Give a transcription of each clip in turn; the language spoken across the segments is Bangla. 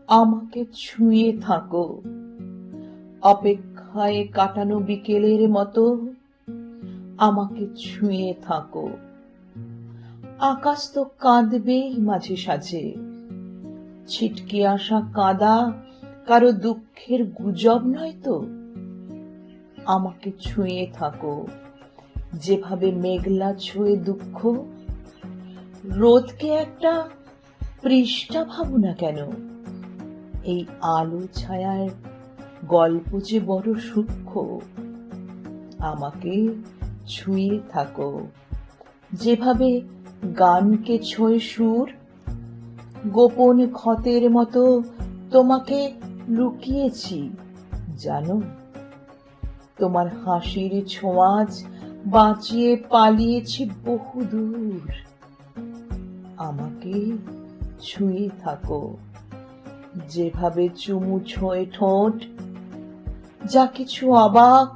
আমাকে ছুঁয়ে থাকো, অপেক্ষায় কাটানো বিকেলের মতো আমাকে ছুঁয়ে থাকো। আকাশ তো কাঁদবেই মাঝে সাঝে, ছিটকে আসা কাঁদা কারো দুঃখের গুজব নয় তো। আমাকে ছুঁয়ে থাকো, যেভাবে মেঘলা ছুঁয়ে দুঃখ। রোদকে একটা পৃষ্ঠা ভাবো না কেন, এই আলো ছায়ার গল্প যে বড় সূক্ষ্ম। আমাকে ছুঁয়ে থাকো, যেভাবে গানকে ছোঁয় সুর। গোপন ক্ষতের মতো তোমাকে লুকিয়েছি জানো, তোমার হাসির ছোঁয়াচ বাঁচিয়ে পালিয়েছি বহুদূর। আমাকে ছুঁয়ে থাকো, যেভাবে চুমু ছোঁয় ঠোঁট। যা কিছু অবাক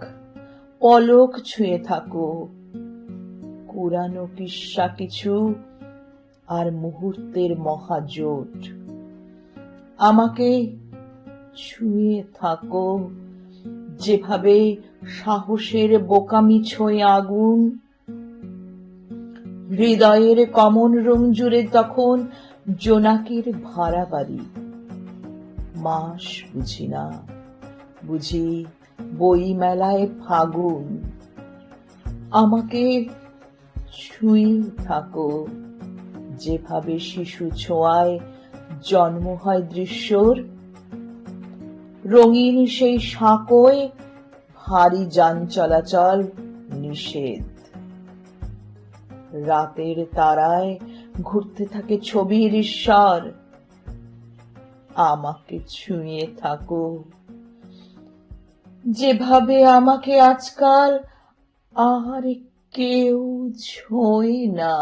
পলক ছুঁয়ে থাকো, কুরানো কিস্সা কিছু আর মুহূর্তের মহাজোট। আমাকে ছুঁয়ে থাকো, যেভাবে সাহসের বোকামি ছোঁয় আগুন। হৃদয়ের কমন রুম জুড়ে তখন জোনাকির ভাড়া বাড়ি। মাস বুঝি না, বুঝি বই মেলায় ফাগুন। আমাকে ছুঁয়ে থাকো, যেভাবে শিশু ছোঁয়ায় জন্ম হয় দৃশ্যর। রঙিন সেই সাঁকোয় ভারী যান চলাচল নিষেধ। রাতের তারায় ঘুরতে থাকে ছবির ঈশ্বর। আমাকে ছুঁয়ে থাকো, যেভাবে আমাকে আজকাল আর কেউ ছোঁয় না।